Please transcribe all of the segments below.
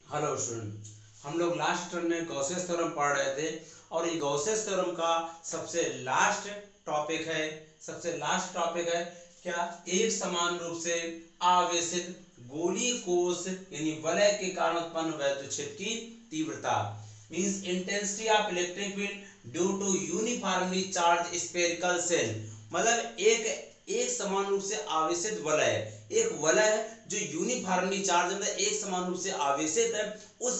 Hello student, हम लोग last term में गॉसेस थ्योरम पढ़ रहे थे और ये गॉसेस थ्योरम का सबसे लास्ट टॉपिक है क्या एक समान रूप से आवेशित गोलीय कोश यानी वलय के कारण उत्पन्न वैद्युत क्षेत्र की तीव्रता means intensity of electric field due to uniformly charged spherical shell. मतलब एक समान रूप से आवेशित वलय, एक वलय है जो यूनिफॉर्मली चार्ज मतलब एक समान रूप से आवेशित है, उस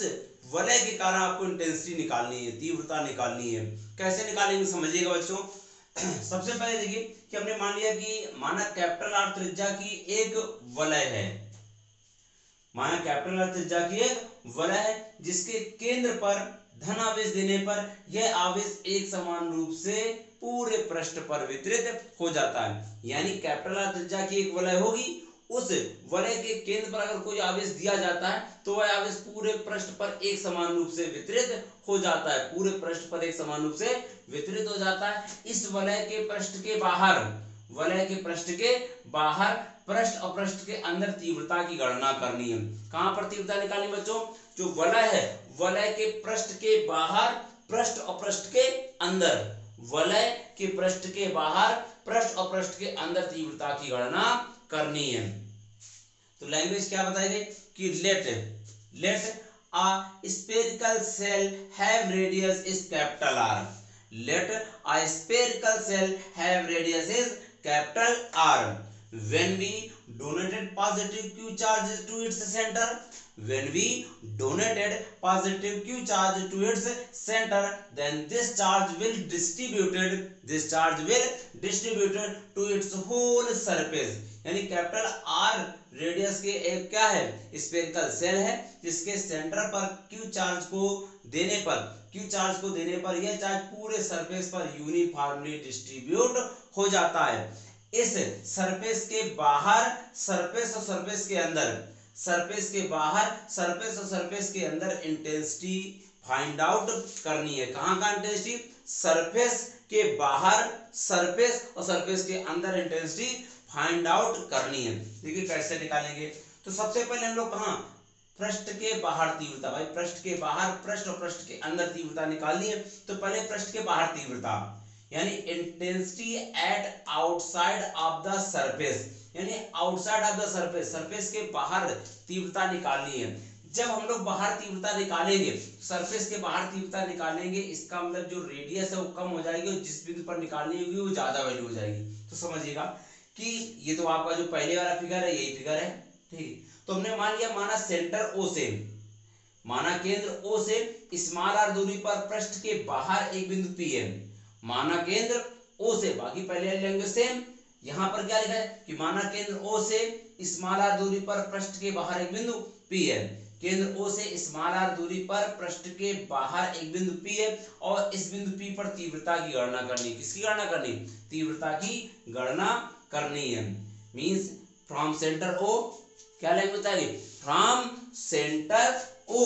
वलय के कारण आपको इंटेंसिटी निकालनी है, तीव्रता निकालनी है। कैसे निकालेंगे समझिएगा बच्चों। सबसे पहले देखिए कि हमने मान लिया कि माना कैपिटल आर त्रिज्या की एक वलय है, माना कैपिटल आर त्रिज्या की एक वलय है जिसके केंद्र पर धन आवेश देने पर यह आवेश एक समान रूप से पूरे पृष्ठ पर वितरित हो जाता है। यानी कैपिटल आर त्रिज्या की एक वलय होगी, उस वलय के केंद्र पर अगर कोई आवेश दिया जाता है तो वह आवेश पूरे पृष्ठ पर एक समान रूप से वितरित हो जाता है, पूरे पृष्ठ पर एक समान रूप से वितरित हो जाता है। इस वलय के पृष्ठ के बाहर, वलय के पृष्ठ के बाहर पृष्ठ और पृष्ठ के अंदर तीव्रता की गणना करनी है। कहां पर तीव्रता निकालनी बच्चों? जो वलय है, वलय के पृष्ठ के बाहर पृष्ठ और पृष्ठ के अंदर, वलय के पृष्ठ के बाहर पृष्ठ और पृष्ठ के अंदर तीव्रता की गणना करनी है। तो लैंग्वेज क्या बताएगी कि late a spherical cell have radius is capital R. Let a spherical cell have radius is capital R. When we donated positive Q charges to its center, when we donated positive Q charge to its center, then this charge will distributed to its whole surface. यानी capital R radius के एक क्या है, spherical shell है जिसके centre पर Q charge को देने पर यह चार्ज पूरे सरफेस पर यूनिफॉर्मली डिस्ट्रीब्यूट हो जाता है। इस सरफेस के बाहर सरफेस और सरफेस के अंदर, सरफेस के बाहर सरफेस और सरफेस के अंदर इंटेंसिटी फाइंड आउट करनी है। कहां का इंटेंसिटी? सरफेस के बाहर सरफेस और सरफेस के अंदर इंटेंसिटी फाइंड आउट करनी है। देखिए कैसे निकालेंगे। तो सबसे पहले हम लोग कहां, पृष्ठ के बाहर तीव्रता, भाई पृष्ठ के बाहर पृष्ठ और पृष्ठ के अंदर तीव्रता निकालनी है। तो पहले पृष्ठ के बाहर तीव्रता यानी intensity at outside of the surface, यानी outside of the surface, surface के बाहर तीव्रता निकालनी है। जब हम लोग बाहर तीव्रता निकालेंगे, सरफेस के बाहर तीव्रता निकालेंगे, इसका मतलब जो रेडियस है वो कम हो जाएगी और जिस बिंदु पर निकालनी होगी वो ज्यादा वैल्यू हो जाएगी। तो समझिएगा कि ये तो आपका जो पहले वाला फिगर है यही फिगर है, ठीक। तो हमने मान लिया, माना सेंटर ओ से, माना केंद्र ओ से स्मॉल आर दूरी पर पृष्ठ के बाहर एक बिंदु पी है, माना केंद्र ओ से, बाकी पहले लैंग्वेज सेम। यहां पर क्या लिखा है कि माना केंद्र ओ से स्मॉल आर दूरी पर पृष्ठ के बाहर एक बिंदु पी है, केंद्र ओ से स्मॉल आर दूरी पर पृष्ठ के बाहर एक बिंदु पी है और इस बिंदु पी पर तीव्रता की गणना करनी। किसकी गणना करनी? तीव्रता की गणना करनी है। मींस फ्रॉम सेंटर ओ, क्या लैंग्वेज आएगी? From centre O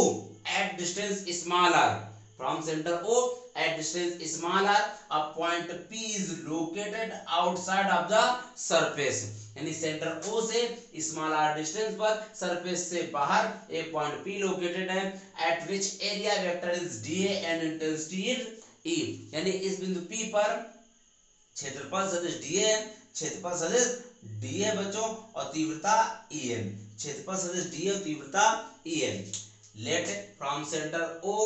at distance small r, from centre O at distance small r, a point P is located outside of the surface. यानी सेंटर O से स्मॉल r डिस्टेंस पर surface से बाहर एक point P located है, at which area vector is dA and intensity is E. यानी इस बिंदु P पर क्षेत्रफल सदिश dA है, क्षेत्रफल सदिश d है बच्चों और तीव्रता E है, क्षेत्रफल सदिश d है और तीव्रता E है। Let from center O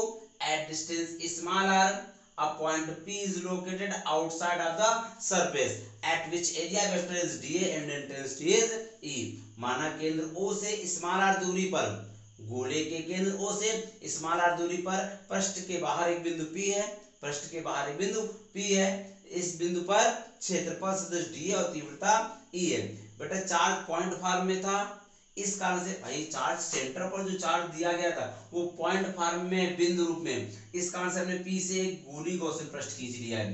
at distance small r, a point P is located outside of the surface at which area vector is dA and intensity is E. माना केंद्र O से स्मॉल r दूरी पर, गोले के केंद्र O से small r दूरी पर पृष्ठ के बाहर एक बिंदु P है, पृष्ठ के बाहर एक बिंदु P है, इस बिंदु पर क्षेत्रफल सदिश d है और तीव्रता E है। बेटा चार्ज पॉइंट फॉर्म में था, इस कारण से भाई चार्ज सेंटर पर जो चार्ज दिया गया था वो पॉइंट फॉर्म में बिंदु रूप में, इस कारण से हमने P से एक गोली गॉसियन पृष्ठ खींच लिया है।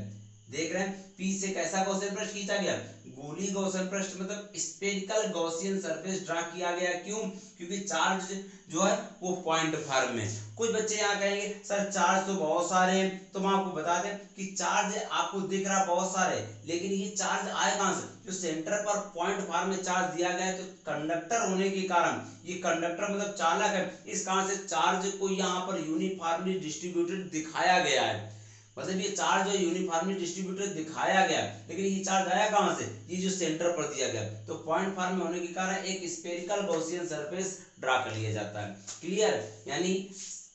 देख रहे हैं P से कैसा गॉसियन पृष्ठ खींचा गया, गोली गॉसियन पृष्ठ मतलब स्फेरिकल गॉसियन सरफेस ड्रा किया गया। क्यों? क्योंकि चार्ज जो है वो पॉइंट फॉर्म में। कुछ बच्चे यहाँ कहेंगे सर चार्ज तो बहुत सारे हैं, तो हम आपको बता दें कि चार्ज आपको दिख रहा बहुत सारे, लेकिन ये चार्ज आए कहां से? जो सेंटर पर पॉइंट फॉर्म में चार्ज दिया गया है, तो कंडक्टर होने के कारण, ये कंडक्टर मतलब चालक है, इस कारण से चार्ज को यहाँ पर यूनिफॉर्मली डिस्ट्रीब्यूटेड दिखाया गया है। मतलब ये चार्ज जो यूनिफॉर्मली डिस्ट्रीब्यूटेड दिखाया गया, लेकिन ये चार्ज आया कहां से? ये जो सेंटर पर दिया गया, तो पॉइंट फॉर्म में होने के कारण एक स्फेरिकल गॉसियन सरफेस ड्रा कर लिया जाता है। क्लियर? यानी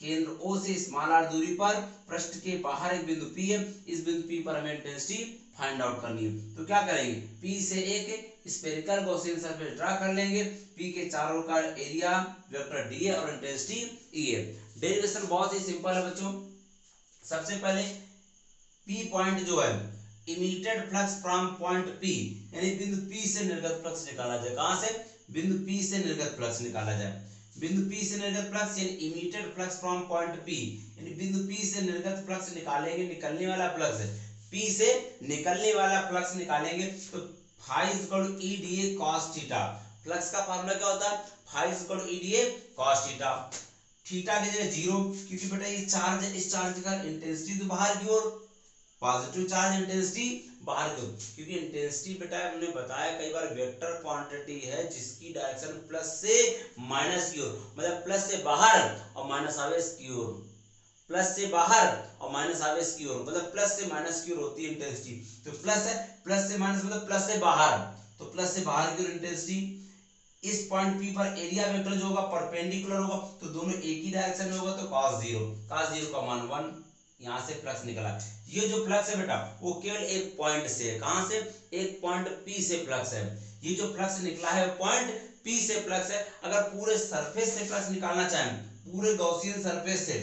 केंद्र O से स्मॉल r दूरी पर पृष्ठ के बाहर एक बिंदु P है, इस बिंदु P पर हमें इंटेंसिटी फाइंड आउट करनी है। तो क्या करेंगे, P से एक स्फेरिकल गॉसियन सरफेस ड्रा कर लेंगे, P के चारों का एरिया वेक्टर d है और इंटेंसिटी E है। डेरिवेशन बहुत ही सिंपल है बच्चों। सबसे पहले P पॉइंट जो है, immediate flux from point P, यानी बिंदु P से निर्गत फ्लक्स निकाला जाए। कहां से? बिंदु P से निर्गत फ्लक्स निकाला जाए। बिंदु P से निर्गत फ्लक्स यानी immediate flux from point P, यानी बिंदु P से निर्गत फ्लक्स निकालेंगे, निकलने वाला फ्लक्स है P से निकलने वाला फ्लक्स निकालेंगे, तो phi = E dA cos theta. Flux का फार्मूला क्या होता है? phi = E dA cos theta. Theta की जगह 0, क्योंकि बेटा ये चार्ज है, इस चार्ज का इंटेंसिटी तो बाहर की ओर, पॉजिटिव चार्ज इंटेंसिटी बाहर की ओर, क्योंकि इंटेंसिटी बेटा हमने बताया कई बार वेक्टर क्वांटिटी है जिसकी डायरेक्शन प्लस से माइनस की ओर, मतलब प्लस से बाहर और माइनस आवेश की ओर, प्लस से बाहर और माइनस आवेश की ओर, मतलब प्लस से माइनस की ओर होती है इंटेंसिटी। तो प्लस है, प्लस से माइनस मतलब प्लस से बाहर, तो प्लस से बाहर की ओर इंटेंसिटी। इस पॉइंट P पर एरिया वेक्टर जो होगा परपेंडिकुलर होगा, तो दोनों एक ही डायरेक्शन में होगा, तो cos 0 का मान 1, यहां से फ्लक्स निकला। ये जो फ्लक्स है बेटा वो केवल एक पॉइंट से है। कहां से? एक पॉइंट P से फ्लक्स है। ये जो फ्लक्स निकला है पॉइंट P से फ्लक्स है। अगर पूरे सरफेस से फ्लक्स निकालना चाहें, पूरे गॉसियन सरफेस से,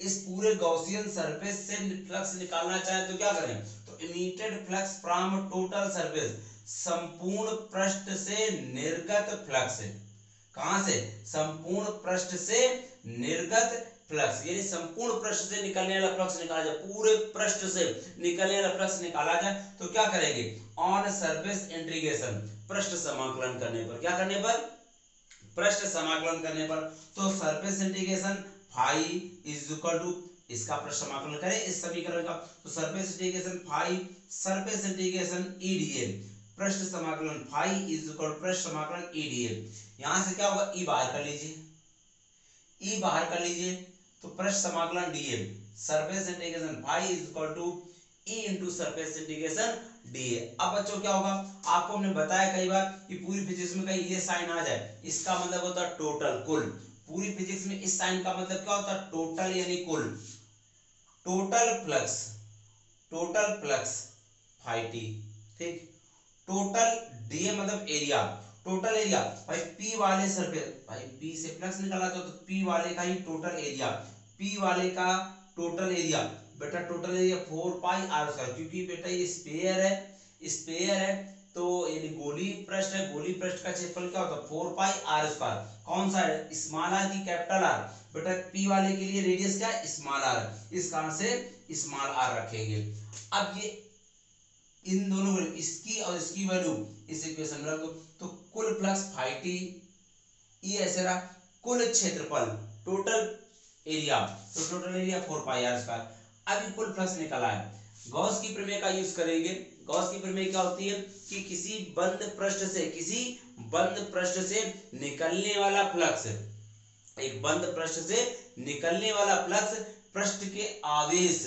इस पूरे गॉसियन सरफेस से फ्लक्स निकालना चाहें तो क्या करें? तो immediate flux from total surface, संपूर्ण पृष्ठ से निर्गत फ्लक्स। कहां से? संपूर्ण पृष्ठ से निर्गत फ्लक्स, यानी संपूर्ण पृष्ठ से निकलने वाला फ्लक्स निकाला जाए, पूरे पृष्ठ से निकलने वाला फ्लक्स निकाला जाए, तो क्या करेंगे? ऑन सरफेस इंटीग्रेशन, पृष्ठ समाकलन करने पर, क्या करने पर? पृष्ठ समाकलन करने पर, तो surface integration phi is equal to, इसका पृष्ठ समाकलन करें इस समीकरण का, तो surface integration phi surface integration E d A, पृष्ठ समाकलन फाई इज इक्वल पृष्ठ समाकलन ई डीए। यहां से क्या होगा? ई बाहर कर लीजिए, ई बाहर कर लीजिए, तो पृष्ठ समाकलन d A, surface integration phi is equal to E into surface integration d A. अब बच्चों क्या होगा? आपको हमने बताया कई बार कि पूरी फिजिक्स में कहीं ये साइन आ जाए, इसका मतलब होता है टोटल, कुल। पूरी फिजिक्स में इस साइन का मतलब क्या होता है? टोटल, यानी कुल। Total flux, total flux phi T, ठीक। टोटल डीए मतलब एरिया, टोटल एरिया भाई पी वाले सरफेस, भाई पी से फ्लक्स निकाला तो पी वाले का ही टोटल एरिया, पी वाले का टोटल एरिया बेटा, total area 4 pi r square, क्योंकि बेटा ये स्फीयर है, स्फीयर है, तो यानी गोली पृष्ठ है, गोली पृष्ठ का क्षेत्रफल क्या होता है? 4 पाई आर स्क्वायर। कौन सा है? स्मॉल आर की कैपिटल आर? बेटा पी वाले के लिए रेडियस क्या है? स्मॉल आर, इस कारण से स्मॉल आर रखेंगे। अब ये इन दोनों वैल्यू, इसकी और इसकी वैल्यू इस इक्वेशन में रख दो, तो कुल फ्लक्स फाई टी, ई ऐसे रहा, कुल क्षेत्रफल टोटल एरिया, तो total area 4 pi r square. अभी कुल फ्लक्स निकला है, गॉस की प्रमेय का यूज करेंगे। गॉस की प्रमेय क्या होती है कि किसी बंद पृष्ठ से, किसी बंद पृष्ठ से निकलने वाला फ्लक्स, एक बंद पृष्ठ से निकलने वाला फ्लक्स पृष्ठ के आवेश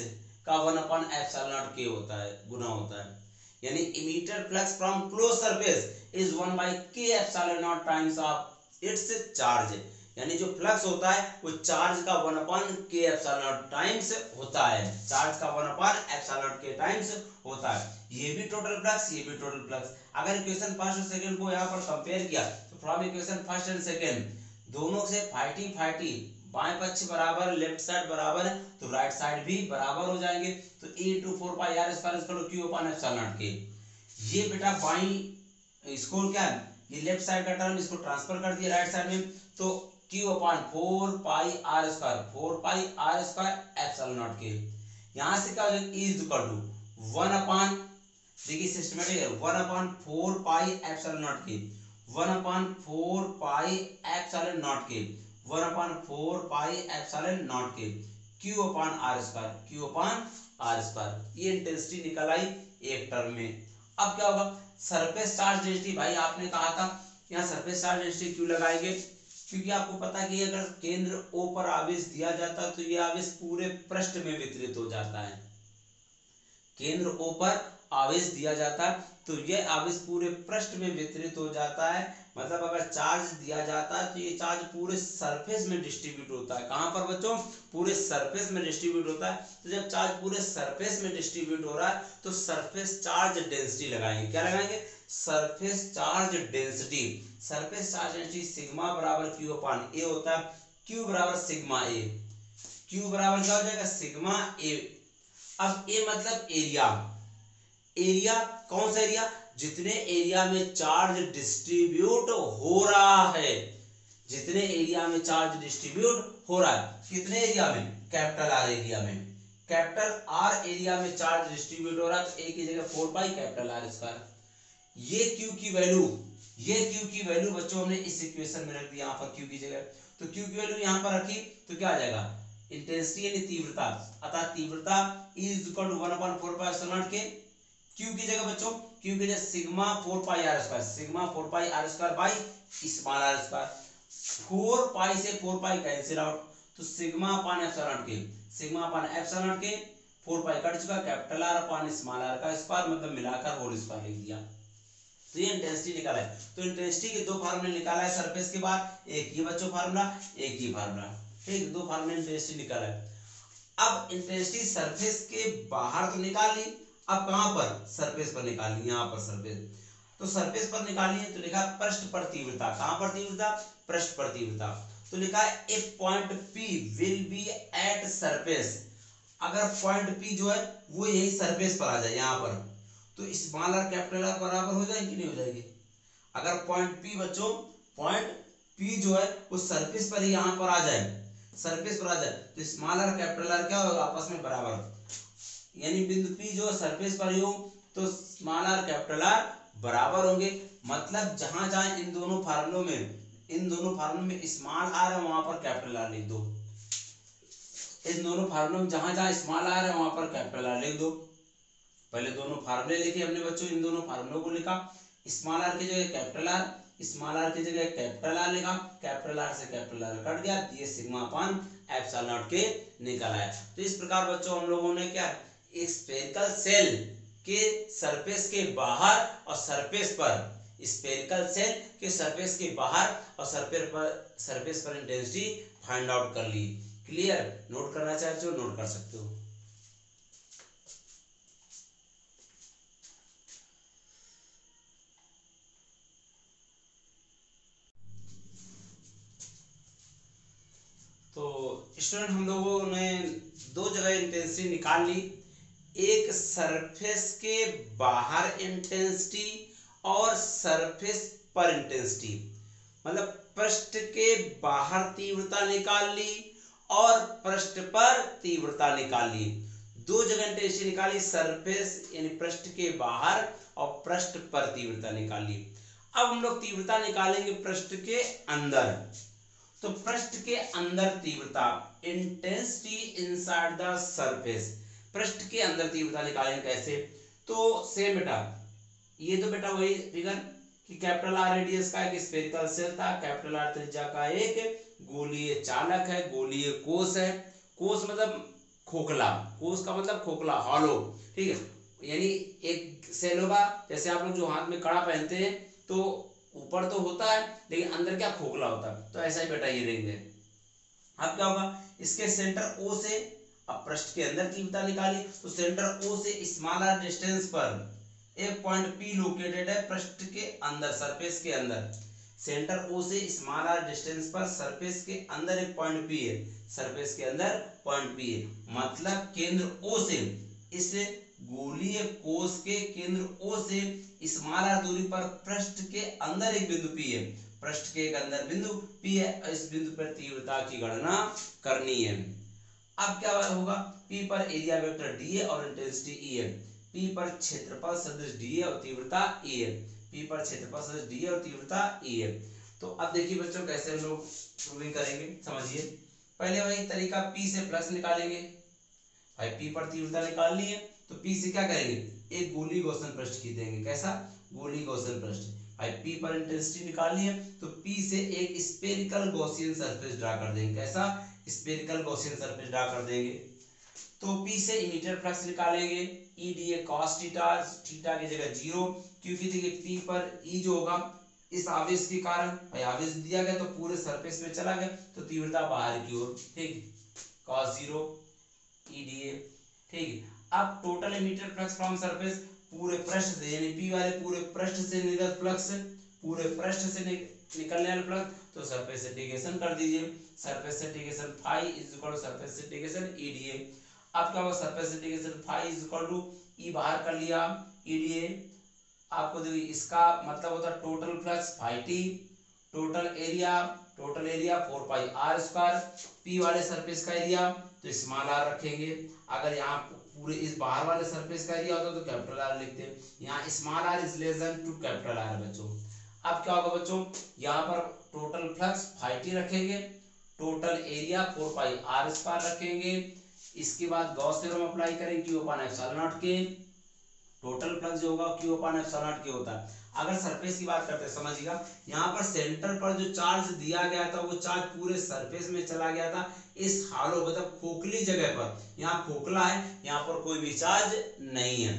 का 1/ε0 k होता है, गुना होता है। यानी immediate flux from close surface is 1/k∈0 times of its charge. यानी जो फ्लक्स होता है वो चार्ज का 1/k∈0 टाइम्स होता है, चार्ज का 1/ε0 टाइम्स होता है। ये भी टोटल फ्लक्स, ये भी टोटल फ्लक्स। अगर इक्वेशन फर्स्ट और सेकंड को यहाँ पर कंपेयर किया, तो from equation first and second दोनों से फाइटी बाएं पक्ष बराबर, लेफ्ट साइड बराबर है, तो राइट साइड भी बराबर हो जाएंगे, तो e * 4 pi r square q/ε0 k। ये बेटा बाई इसको क्या है, ये लेफ्ट साइड का टर्म इसको ट्रांसफर कर दिया राइट साइड में, तो q/4 पाई r square, 4 pi r square ε0 k। यहां से क्या हो जाएगा? e = 1/, देखिए सिस्टमेटिक है, 1/4πε0 के, 1/4πε0 के, 1/4πε0 के Q/r², ये इंटेंसिटी निकल आई एक टर्म में। अब क्या होगा, सरफेस चार्ज डेंसिटी, भाई आपने कहा था यहाँ सरफेस चार्ज डेंसिटी क्यों लगाएंगे, क्योंकि आपको पता है कि अगर केंद्र O पर आवेश दिया जाता है तो ये आवेश पूरे पृष्ठ में वितरित हो जाता है। केंद्र O पर आवेश दिया जाता है तो यह आवेश पूरे पृष्ठ में वितरित हो जाता है। मतलब अगर चार्ज दिया जाता है तो ये चार्ज पूरे सरफेस में डिस्ट्रीब्यूट होता है। कहां पर बच्चों, पूरे सरफेस में डिस्ट्रीब्यूट होता है। तो जब चार्ज पूरे सरफेस में डिस्ट्रीब्यूट हो रहा है तो सरफेस चार्ज डेंसिटी लगाएंगे। क्या लगाएंगे, surface charge density. Surface charge density sigma बराबर Q/A होता है। Q बराबर सिग्मा A, Q बराबर क्या हो जाएगा, सिग्मा A। अब A मतलब एरिया, एरिया कौन सा एरिया, जितने एरिया में चार्ज डिस्ट्रीब्यूट हो रहा है, जितने एरिया में चार्ज डिस्ट्रीब्यूट हो रहा है, कितने एरिया में, कैपिटल R एरिया में, कैपिटल R एरिया में चार्ज डिस्ट्रीब्यूट हो रहा है तो A की जगह 4π कैपिटल R²। ये Q की वैल्यू, ये Q की वैल्यू बच्चों हमने इस इक्वेशन में रख दिया यहाँ पर Q की जगह। तो Q की वैल्यू यहाँ पर रखी तो क्या आ जाएगा, इंटेंसिटी यानी तीव्रता, अतः तीव्रता इज इक्वल टू 1/4πε0 के Q की जगह बच्चों, Q की जगह sigma 4πr², sigma 4πr² by small r²। 4π से 4π कैंसिल आउट तो सिग्मा अपान एप्सिलॉन के, सिग्मा अपान एप्सिलॉन के 4π कट चुका, कैपिटल R अपान स्मॉल r का स्क्वायर मतलब मिलाकर होल स्क्वायर लिख दिया। तो ये इंटेंसिटी निकाला है। तो इंटेंसिटी के दो फार्मूले निकाला है सरफेस के बाद, एक ये बच्चों फार्मूला, एक ये फार्मूला, ठीक, दो फार्मूले इंटेंसिटी निकाला है। अब इंटेंसिटी सरफेस के बाहर तो निकाल ली, अब कहां पर, सरफेस पर निकाल ली, यहां पर सरफेस। तो सरफेस पर निकाली है तो लिखा पृष्ठ पर तीव्रता, कहां पर तीव्रता, पृष्ठ पर तीव्रता। तो लिखा है if point P will be at surface, अगर पॉइंट P जो है वो यही सरफेस पर आ जाए यहाँ पर, तो स्मॉल r कैपिटल R बराबर हो जाएगी कि नहीं हो जाएगी। अगर पॉइंट P बच्चों, पॉइंट P जो है वो सरफेस पर ही यहाँ पर आ जाए, सरफेस पर आ जाए तो स्मॉल r कैपिटल R क्या होगा, आपस में बराबर, यानी बिंदु P जो सरफेस पर ही हो तो स्मॉल r कैपिटल R बराबर होंगे। मतलब जहां जहां इन दोनों फार्मूलों में स्मॉल r है वहां पर कैपिटल R लिख दो, इन दोनों फार्मूलों में जहां जहां स्मॉल r है वहां पर कैपिटल R लिख दो। पहले दोनों फार्मूले लिखे हमने बच्चों, इन दोनों फार्मूलों को लिखा, स्मॉल r की जगह कैपिटल R, स्मॉल r की जगह कैपिटल R लिखा, कैपिटल R से कैपिटल R कट गया, ये सिग्मा अपान एप्सिलॉन के निकला है। तो इस प्रकार बच्चों हम लोगों ने क्या, एक स्फेरिकल सेल के सरफेस के बाहर और सरफेस पर, स्फेरिकल सेल के सरफेस के बाहर और सरफेस पर इंटेंसिटी फाइंड आउट कर ली। क्लियर, नोट करना चाहते हो नोट कर सकते हो। तो स्टूडेंट हम लोगों ने दो जगह इंटेंसिटी निकाल ली, एक सरफेस के बाहर इंटेंसिटी और सरफेस पर इंटेंसिटी, मतलब पृष्ठ के बाहर तीव्रता निकाल ली और पृष्ठ पर तीव्रता निकाल ली। दो जगह इंटेंसिटी निकाली, सरफेस यानी पृष्ठ के बाहर और पृष्ठ पर तीव्रता निकाल ली। अब हम लोग तीव्रता निकालेंगे पृष्ठ के अंदर। तो पृष्ठ के अंदर तीव्रता, इंटेंसिटी इनसाइड द सरफेस, पृष्ठ के अंदर तीव्रता निकालेंगे कैसे, तो सेम बेटा, ये तो बेटा वही फिगर कि कैपिटल R रेडियस का एक स्फेरिकल सेल था, कैपिटल R त्रिज्या का एक गोलीय चालक है, गोलीय कोष है, कोष मतलब खोखला, कोष का मतलब खोखला, हॉलो, ठीक है, यानी एक सेल होगा, जैसे आप लोग जो हाथ में कड़ा पहनते हैं तो ऊपर तो होता है लेकिन अंदर क्या खोखला होता है, तो ऐसा ही बेटा ये रिंग है। अब क्या होगा, इसके सेंटर O से, अब पृष्ठ के अंदर तीव्रता निकाली तो सेंटर O से स्मॉल r डिस्टेंस पर एक पॉइंट P लोकेटेड है पृष्ठ के अंदर, सरफेस के अंदर, सेंटर O से स्मॉल r डिस्टेंस पर सरफेस के अंदर एक पॉइंट P है, सरफेस के अंदर पॉइंट P है, मतलब केंद्र O से, इस गोलीय कोष के केंद्र O से स्मॉल r दूरी पर पृष्ठ के अंदर एक बिंदु P है, पृष्ठ के एक अंदर बिंदु P है, इस बिंदु पर तीव्रता की गणना करनी है। अब क्या होगा, P पर एरिया वेक्टर D है और इंटेंसिटी E है, P पर क्षेत्रफल सदिश d है और तीव्रता E है। P पर क्षेत्रफल सदिश d है और तीव्रता E है। तो अब देखिए बच्चों कैसे हम लोग प्रूविंग करेंगे, समझिए। पहले वही तरीका, P से फ्लक्स निकालेंगे। भाई P पर तीव्रता निकालनी है तो P से क्या करेंगे, एक गोली गॉसियन पृष्ठ खींचेंगे। कैसा, गोली गॉसियन पृष्ठ। भाई P पर इंटेंसिटी निकालनी है तो P से एक स्फेरिकल गॉसियन सरफेस ड्रा कर देंगे। कैसा, स्फेरिकल गॉसियन सरफेस ड्रा कर देंगे। तो P से इमीडिएट फ्लक्स निकालेंगे, E dA cos theta, theta की जगह 0, क्योंकि देखिए P पर E जो होगा इस आवेश के कारण, भाई आवेश दिया गया तो पूरे सरफेस में चला गया तो तीव्रता बाहर की ओर, ठीक, cos 0 E dA, ठीक। अब total immediate flux from surface, पूरे पृष्ठ से यानी P वाले पूरे पृष्ठ से निर्गत फ्लक्स, पूरे पृष्ठ से निकलने वाला फ्लक्स, तो सरफेस इंटीग्रेशन कर दीजिए। Surface integration phi is equal to surface integration E dA। अब क्या होगा, surface integration phi is equal to E बाहर कर लिया E dA। आपको देखिए इसका मतलब होता है total flux phi t, total area 4 pi r square. P वाले सरफेस का एरिया तो स्मॉल r रखेंगे। अगर यहाँ पूरे इस बाहर वाले सरफेस का एरिया होता तो कैपिटल R लिखते हैं। यहाँ small r is less than to capital R बच्चों। अब क्या होगा बच्चों, यहाँ पर टोटल फ्लक्स फाई t रखेंगे, total area 4 pi r square रखेंगे। इसके बाद गॉस थ्योरम अप्लाई करेंगे, Q अपॉन एप्सिलॉन नॉट के। टोटल फ्लक्स जो होगा Q अपॉन एप्सिलॉन नॉट के होता है। अगर सरफेस की बात करते हैं, समझिएगा, यहाँ पर सेंटर पर जो चार्ज दिया गया था वो चार्ज पूरे सरफेस में चला गया था, इस हालो मतलब खोखली जगह पर। यहाँ खोखला है, यहाँ पर कोई भी चार्ज नहीं है।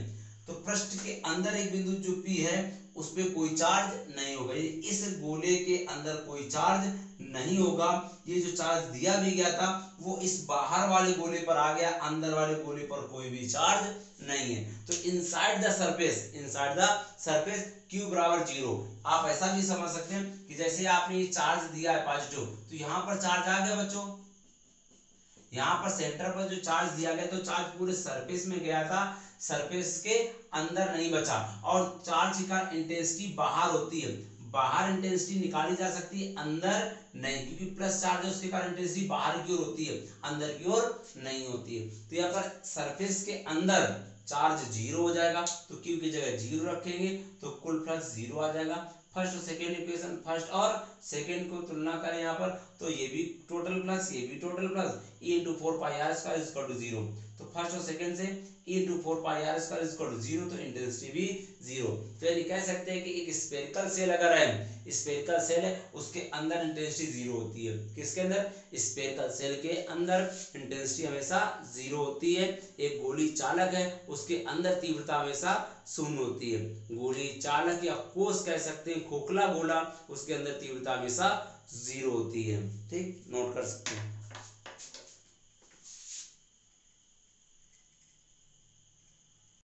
तो पृष्ठ के अंदर एक बिंदु जो P है उस पे कोई चार्ज नहीं होगा, इस गोले के अंदर कोई चार्ज नहीं होगा। ये जो चार्ज दिया भी गया था वो इस बाहर वाले गोले पर आ गया, अंदर वाले गोले पर कोई भी चार्ज नहीं है। तो इनसाइड द सरफेस Q बराबर 0। आप ऐसा भी समझ सकते हैं कि जैसे आपने ये चार्ज दिया है पॉजिटिव, तो यहाँ पर चार्ज आ गया बच्चों, यहाँ पर सेंटर पर जो चार्ज दिया गया तो चार्ज पूरे सरफेस में गया था, सरफेस के अंदर नहीं बचा। और चार्ज का इंटेंसिटी बाहर होती है, बाहर इंटेंसिटी निकाली जा सकती है, अंदर नहीं, क्योंकि प्लस चार्ज है उसके कारण इंटेंसिटी बाहर की ओर होती है, अंदर की ओर नहीं होती है। तो यहाँ पर सरफेस के अंदर चार्ज 0 हो जाएगा तो Q की जगह 0 रखेंगे तो कुल फ्लक्स 0 आ जाएगा। फर्स्ट और सेकेंड इक्वेशन, फर्स्ट और सेकेंड को तुलना करें यहाँ पर, तो ये भी टोटल फ्लक्स, ये भी total flux, E into 4 pi r square is equal to 0। तो फर्स्ट और सेकेंड से E into 4 pi r square is equal to 0, तो इंटेंसिटी भी 0। तो यानी कह सकते हैं कि एक स्फेरिकल सेल अगर है, स्फेरिकल सेल है, उसके अंदर इंटेंसिटी 0 होती है। किसके अंदर, स्फेरिकल सेल के अंदर इंटेंसिटी हमेशा 0 होती है। एक गोली चालक है, उसके अंदर तीव्रता हमेशा 0 होती है। गोली चालक या कोष कह सकते हैं, खोखला गोला, उसके अंदर तीव्रता हमेशा 0 होती है। ठीक, नोट कर सकते हैं।